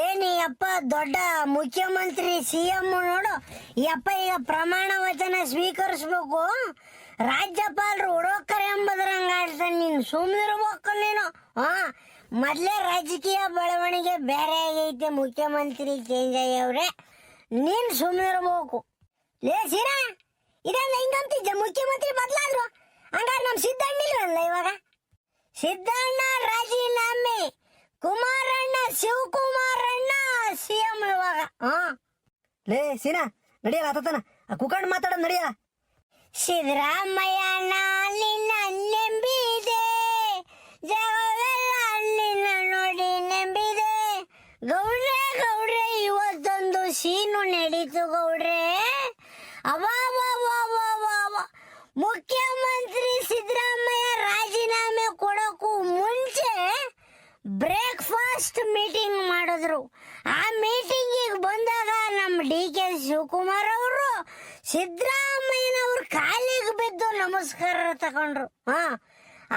ಏನಿ ಅಪ್ಪ ದೊಡ್ಡ ಮುಖ್ಯಮಂತ್ರಿ CM ನೋಡು. ಈ ಅಪ್ಪ ಈಗ ಪ್ರಮಾಣ ವಚನ ಸ್ವೀಕರಿಸ್ಬೇಕು. ರಾಜ್ಯಪಾಲರು ಹುಡುಕರೆ ಎಂಬುದ್ರಂಗ ಆಡ್ತಾನೆ. ನೀನು ಸುಮ್ಮನಿರ್ಬೇಕು ನೀನು. ಮೊದ್ಲೇ ರಾಜಕೀಯ ಬೆಳವಣಿಗೆ ಬೇರೆ ಆಗೈತೆ, ಮುಖ್ಯಮಂತ್ರಿ ಚೇಂಜ್ ಆಗ್ಯವ್ರೆ. ನೀನ್ ಸುಮ್ಮನಿರ್ಬೇಕು. ಲೇ ಸೀನಾ, ಇದೆಲ್ಲ ಹಿಂಗಂತಿದ್ದ ಮುಖ್ಯಮಂತ್ರಿ ಬದಲಾದ್ರು. ಹಂಗಾರೆ ನಮ್ ಸಿದ್ದಣ್ಣ ಇಲ್ವಲ್ಲ ಇವಾಗ? ಸಿದ್ದಣ್ಣ ರಾಜೀನಾಮೆ, ಕುಮಾರಣ್ಣ ಶಿವಕುಮಾರಣ್ಣ CM ಇವಾಗ. ಲೇ ಸೀನಾ, ನಡಿಯಲ್ಲ ಆತನ ಕುಕಂಡ್ ಮಾತಾಡೋದು ನಡಿಯ. ಸಿದ್ದರಾಮಯ್ಯ ನಿನ್ನ ನೆಂಬಿದೆ, ಜಗವೆಲ್ಲ ನಿನ್ನ ನೋಡಿ ನೆಂಬಿದೆ. ಗೌಡ್ರೆ ಇವತ್ತೊಂದು ಸೀನು ನಡೀತು ಗೌಡ್ರೆ. ಮುಖ್ಯಮಂತ್ರಿ ಸಿದ್ದರಾಮಯ್ಯ ರಾಜೀನಾಮೆ ಕೊಡೋಕ್ಕೂ ಮುಂಚೆ ಬ್ರೇಕ್ಫಾಸ್ಟ್ ಮೀಟಿಂಗ್ ಮಾಡಿದ್ರು. ಆ ಮೀಟಿಂಗಿಗೆ ಬಂದಾಗ ನಮ್ಮ DK ಶಿವಕುಮಾರ್ ಅವರು ಸಿದ್ದರಾಮಯ್ಯನವ್ರ ಕಾಲಿಗೆ ಬಿದ್ದು ನಮಸ್ಕಾರ ತಗೊಂಡ್ರು.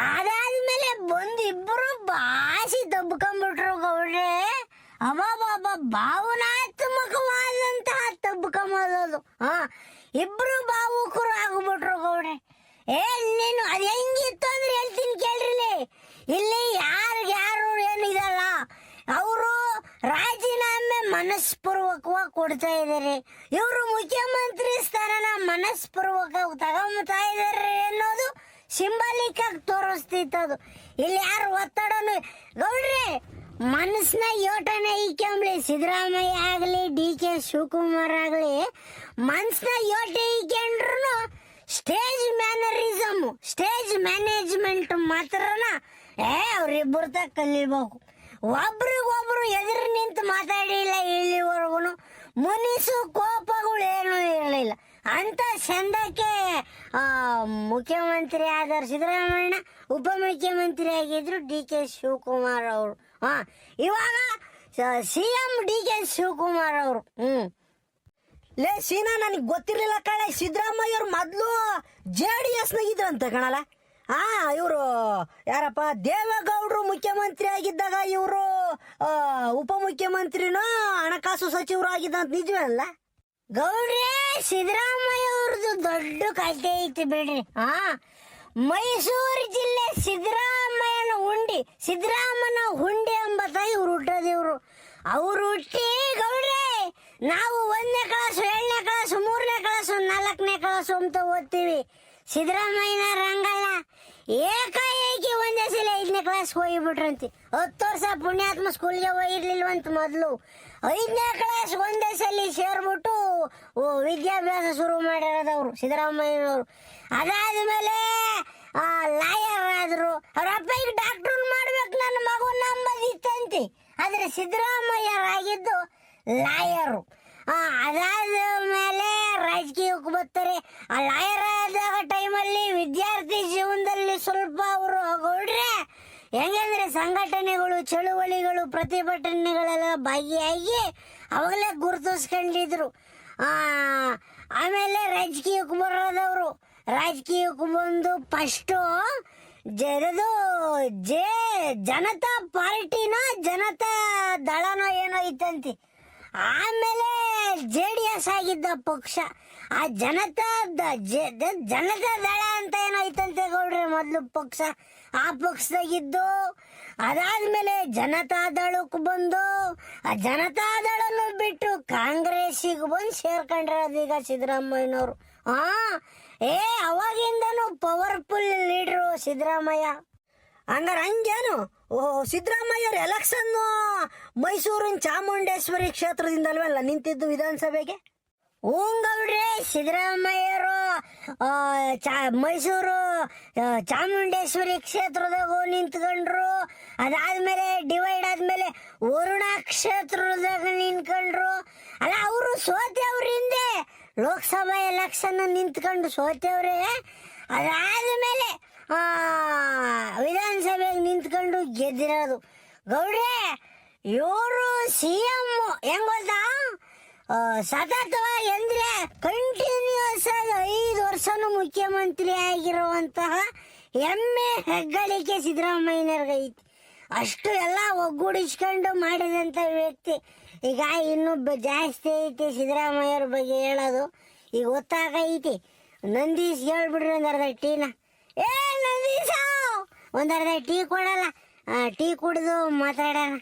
ಅದಾದ್ಮೇಲೆ ಬಂದು ಇಬ್ಬರು ಬಾಸಿ ದಬ್ಕೊಂಡ್ಬಿಟ್ರು ಗೌಡ್ರೆ. ಭಾವನಾತ್ಮಕವಾದಂತಹ ತಬ್ಕೊಂಬೋದು. ಇಬ್ರು ಭಾವುಕರು ಆಗ್ಬಿಟ್ರು ಗೌಡ್ರೆ. ನೀನು ಅದ್ ಹೆಂಗಿತ್ತು ಅಂದ್ರೆ ಹೇಳ್ತೀನಿ ಕೇಳ್ರಿ. ಇಲ್ಲಿ ಯಾರು ಏನಿದಲ್ಲ, ಅವರು ರಾಜೀನಾಮೆ ಮನಸ್ಪೂರ್ವಕವಾಗಿ ಕೊಡ್ತಾ ಇದಾರೆ. ಇವರು ಮುಖ್ಯಮಂತ್ರಿ ಸ್ಥಾನನ ಮನಸ್ಪೂರ್ವಕವಾಗಿ ತಗೊಂತಾ ಇದಾರೆ ಅನ್ನೋದು ಸಿಂಬಾಲಿಕ್ ಆಗಿ ತೋರಿಸ್ತಿತ್ತದು. ಇಲ್ಲಿ ಯಾರು ಒತ್ತಡನು ಗೌಡ್ರೆ ಮನಸ್ಸಿನ ಯೋಟನೆ ಈಕೆಂಬ್ಲಿ. ಸಿದ್ದರಾಮಯ್ಯ ಆಗ್ಲಿ DK ಶಿವಕುಮಾರ್ ಆಗ್ಲಿ ಮನಸ್ಸಿನ ಯೋಟೆ ಈಕೆಂಡ್ರು ಸ್ಟೇಜ್ ಮ್ಯಾನರಿಸಮ್, ಸ್ಟೇಜ್ ಮ್ಯಾನೇಜ್ಮೆಂಟ್ ಮಾತ್ರನ ಅವ್ರಿಬ್ಬರು ತ ಕಲಿಬೇಕು. ಒಬ್ರಿಗೊಬ್ರು ಎದುರು ನಿಂತು ಮಾತಾಡಿಲ್ಲ ಇಲ್ಲಿವರೆಗೂ. ಮುನಿಸು ಕೋಪಗಳು ಏನೂ ಇರಲಿಲ್ಲ. ಅಂತ ಚಂದಕ್ಕೆ ಮುಖ್ಯಮಂತ್ರಿ ಆದರ್ ಸಿದ್ದರಾಮಯ್ಯ, ಉಪಮುಖ್ಯಮಂತ್ರಿ ಆಗಿದ್ರು DK ಶಿವಕುಮಾರ್ ಅವರು. ಇವಾಗ CM DK ಶಿವಕುಮಾರ್ ಅವರು. ಲೇ ಸೀನಾ, ನನಗೆ ಗೊತ್ತಿರ್ಲಿಲ್ಲ ಕಳೆ. ಸಿದ್ದರಾಮಯ್ಯ ಅವ್ರು ಮೊದ್ಲು JDS ನಾಗಿದ್ರಂತ ಕಣಲ್ಲ. ಇವರು ಯಾರಪ್ಪ, ದೇವೇಗೌಡರು ಮುಖ್ಯಮಂತ್ರಿ ಆಗಿದ್ದಾಗ ಇವರು ಉಪಮುಖ್ಯಮಂತ್ರಿನೋ ಹಣಕಾಸು ಸಚಿವರು ಆಗಿದ್ದಂತ ನಿಜವಲ್ಲ ಗೌಡ್ರೆ? ಸಿದ್ದರಾಮಯ್ಯ ಅವ್ರದ್ದು ದೊಡ್ಡ ಕಥೆ ಐತಿ ಬಿಡ್ರಿ. ಮೈಸೂರು ಜಿಲ್ಲೆ ಸಿದ್ದರಾಮಯ್ಯನ ಹುಂಡಿ ಎಂಬತ್ತ ಇವ್ರು ಹುಟ್ಟೋದಿವ್ರು. ಅವ್ರು ಹುಟ್ಟಿ ಗೌಡ್ರೆ ನಾವು 1ನೇ ಕ್ಲಾಸು 2ನೇ ಕ್ಲಾಸು 3ನೇ ಕ್ಲಾಸು 4ನೇ ಕ್ಲಾಸು ಅಂತ ಓದ್ತೀವಿ. ಸಿದ್ದರಾಮಯ್ಯನ ರಂಗಲ್ಲ ಏಕಾಏಕಿ ಒಂದೇ ಸಲ 5ನೇ ಕ್ಲಾಸ್ ಹೋಗಿಬಿಟ್ರಂತೆ. 10 ವರ್ಷ ಪುಣ್ಯಾತ್ಮ ಸ್ಕೂಲ್ಗೆ ಹೋಗಿರ್ಲಿಲ್ವಂತ. ಮೊದಲು 5ನೇ ಕ್ಲಾಸ್ ಒಂದೇ ಸಲ ಸೇರ್ಬಿಟ್ಟು ವಿದ್ಯಾಭ್ಯಾಸ ಶುರು ಮಾಡಿರೋದವ್ರು ಸಿದ್ದರಾಮಯ್ಯನವರು. ಅದಾದ್ಮೇಲೆ ಲಾಯರ್ ಆದ್ರು. ಅವ್ರ ಅಪ್ಪಗೆ ಡಾಕ್ಟರ್ ಮಾಡ್ಬೇಕು ನನ್ನ ಮಗು ನಂಬದಿತ್ತಂತೆ. ಆದ್ರೆ ಸಿದ್ದರಾಮಯ್ಯರಾಗಿದ್ದು ಲಾಯರು. ಅದಾದ ಮೇಲೆ ರಾಜಕೀಯಕ್ಕೆ ಬರ್ತಾರೆ. ಆ ಲಾಯರ್ ಆದಾಗ ಟೈಮಲ್ಲಿ ವಿದ್ಯಾರ್ಥಿ ಜೀವನದಲ್ಲಿ ಸ್ವಲ್ಪ ಅವರು ಗೌಡ್ರೆ ಹೆಂಗಂದ್ರೆ ಸಂಘಟನೆಗಳು, ಚಳುವಳಿಗಳು, ಪ್ರತಿಭಟನೆಗಳೆಲ್ಲ ಭಾಗಿಯಾಗಿ ಅವಾಗಲೇ ಗುರುತಿಸ್ಕೊಂಡಿದ್ರು. ಆಮೇಲೆ ರಾಜಕೀಯಕ್ಕೆ ಬರೋದವರು. ರಾಜಕೀಯಕ್ಕೆ ಬಂದು ಫಸ್ಟು ಜನತಾ ಪಾರ್ಟಿನ ಜನತಾ ದಳನೋ ಏನೋ ಇತ್ತಂತೆ. ಆಮೇಲೆ JDS ಆಗಿದ್ದ ಪಕ್ಷ. ಆ ಜನತಾ ದಳ ಅಂತ ಏನೋ ಐತಂತೆ ಗೌಡ್ರೆ ಮೊದಲು ಪಕ್ಷ. ಆ ಪಕ್ಷದಾಗಿದ್ದು ಅದಾದ್ಮೇಲೆ ಜನತಾ ದಳಕ್ಕೆ ಬಂದು ಆ ಜನತಾ ದಳನು ಬಿಟ್ಟು ಕಾಂಗ್ರೆಸ್ಸಿಗೆ ಬಂದು ಸೇರ್ಕೊಂಡ್ರದೀಗ ಸಿದ್ದರಾಮಯ್ಯನವರು. ಅವಾಗಿಂದನು ಪವರ್ಫುಲ್ ಲೀಡ್ರು ಸಿದ್ದರಾಮಯ್ಯ. ಹಂಗಾರ ಹಂಗೇನು? ಸಿದ್ದರಾಮಯ್ಯವ್ರ ಎಲೆಕ್ಷನ್ ಮೈಸೂರಿನ ಚಾಮುಂಡೇಶ್ವರಿ ಕ್ಷೇತ್ರದಿಂದ ಅಲ್ವಲ್ಲ ನಿಂತಿದ್ದು ವಿಧಾನಸಭೆಗೆ? ಹೂಂಗೌಡ್ರೆ, ಸಿದ್ದರಾಮಯ್ಯರು ಮೈಸೂರು ಚಾಮುಂಡೇಶ್ವರಿ ಕ್ಷೇತ್ರದಾಗ ನಿಂತ್ಕೊಂಡ್ರು. ಅದಾದ್ಮೇಲೆ ಡಿವೈಡ್ ಆದ್ಮೇಲೆ ವರುಣ ಕ್ಷೇತ್ರದಾಗ ನಿಂತ್ಕೊಂಡ್ರು. ಅಲ್ಲ, ಅವರು ಸೋತೆವ್ರ ಹಿಂದೆ ಲೋಕಸಭಾ ಎಲೆಕ್ಷನ್ ನಿಂತ್ಕೊಂಡು ಸೋತೆವ್ರೆ. ಅದಾದ್ಮೇಲೆ ವಿಧಾನಸಭೆಗೆ ನಿಂತ್ಕೊಂಡು ಗೆದ್ದಿರೋದು. ಗೌಡ್ರೆ, ಇವರು CM ಹೆಂಗ್ ಗೊತ್ತಾ, ಸತತವಾಗಿ ಅಂದ್ರೆ ಕಂಟಿನ್ಯೂಸ್ ಆಗಿ 5 ವರ್ಷನೂ ಮುಖ್ಯಮಂತ್ರಿ ಆಗಿರುವಂತಹ ಹೆಮ್ಮೆ ಹೆಗ್ಗಳಿಕೆ ಸಿದ್ದರಾಮಯ್ಯನವ್ರಿಗೈತಿ. ಅಷ್ಟು ಎಲ್ಲ ಒಗ್ಗೂಡಿಸ್ಕೊಂಡು ಮಾಡಿದಂಥ ವ್ಯಕ್ತಿ. ಈಗ ಇನ್ನೂ ಜಾಸ್ತಿ ಐತಿ ಸಿದ್ದರಾಮಯ್ಯವ್ರ ಬಗ್ಗೆ ಹೇಳೋದು. ಈಗ ಗೊತ್ತಾಗೈತಿ. ನಂದೀಶ್ ಹೇಳ್ಬಿಡ್ರಿ ಒಂದು ಅರ್ಧ ಟೀನ. ನಂದೀಶ, ಒಂದು ಅರ್ಧ ಟೀ ಕೊಡಲ್ಲ? ಟೀ ಕುಡಿದು ಮಾತಾಡೋಣ.